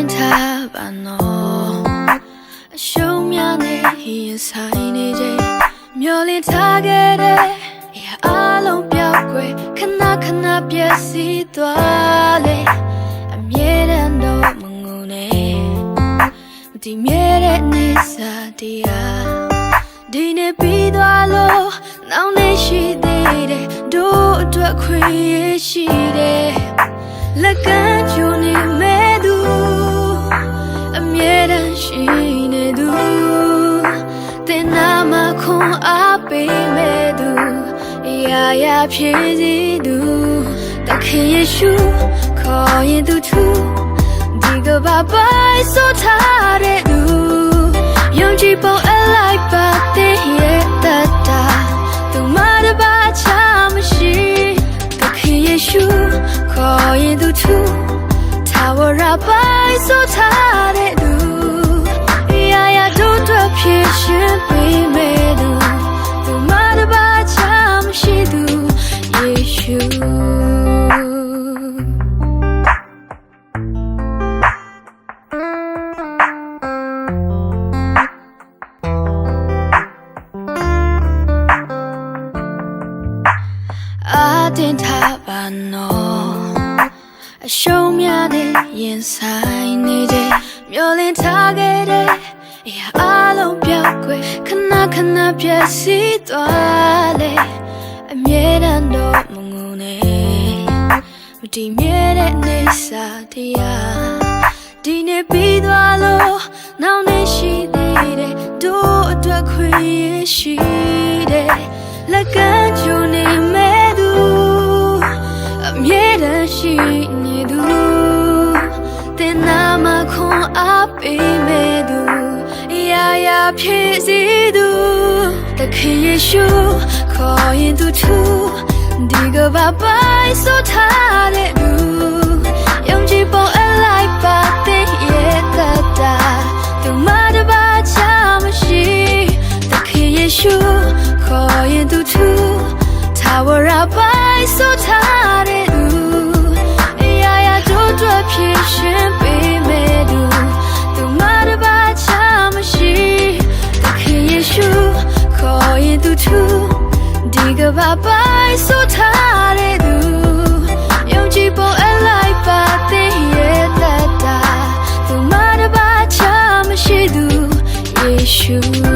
တင်ထားပါနော်အရှုံးများနဲ့ရင်ဆိုင်နေချိန်မျောလင်းထားခဲ့တဲ့အရာအလုံးပြောက်ွယ်ခဏခဏပြည့်စည်သွားလေအမြဲတမ်းတော့မငုံနဲ့မတည်မြဲတဲ့နေစာတရားဒီနေ့ပြီးသွားလို့နောက်နေ့ရှိသေးတယ်တို့အတွက်ခွင့်ရရှိတယ်လက်ကမ်းကျုံနေမဲ့သူအမြဲတမ်းရှိနေသူတင်နာမခွန်အားပေးမဲ့သူရာရာဖြည့်စည်သူသခင်ယေရှုခေါ်ရင်သူထူဒီကဘာပိုင်ဆိုထားတဲ့သူယုံကြည်ပုံအလိုက်ပါတဲ့ရဲ့တတာသူမတပါချမရှိသခင်ယေရှုခေါ်ရင်သူထူထာဝရပိုင်ဆိုထားတဲ့သူရာရာတို့အတွက်ဖြည့်ရှင်ပေးမဲ့သူသူမတပါချမရှိသူယေရှုတင်ထားပါနော်အရှုံးများနဲ့ရင်ဆိုင်နေတယ်မျောလင်းထားခဲ့တဲ့အရာအလုံးပြောက်ွယ်ခဏခဏပြည့်စည်သွားလေအမြဲတမ်းတော့မငုံနဲ့မတည်မြဲတဲ့နေစာတရားဒီနေ့ပြီးသွားလို့နောက်နေ့ရှိသေးတယ်တို့အတွက်ခွင့်ရရှိတယ်လက်ကမ်းကျုံနေမဲ့သူအမြဲတမ်းရှိနေသူတင်နာမခွန်အားပေးမဲ့သူရာရာဖြည့်စည်သူသခင်ယေရှုခေါ်ရင်သူထူဒီကဘာပိုင်ဆိုထားတဲ့သူယုံကြည်ပုံအလိုက်ပါတဲ့ရဲ့တတာသူမတပါချမရှိသခင်ယေရှုခေါ်ရင်သူထူထာဝရပိုင်ဆိုထားတဲ့သူရာရာတို့အတွက်ဖြည့်ရှင်ပေးမဲ့သူသူမတပါချမရှိသခင်ယေရှုခေါ်ရင်သူထူဒီကဘာပိုင်ဆိုထားတဲ့သူယုံကြည်ပုံအလိုက်ပါတဲ့ရဲ့တတာသူမတပါချမရှိသူယေရှု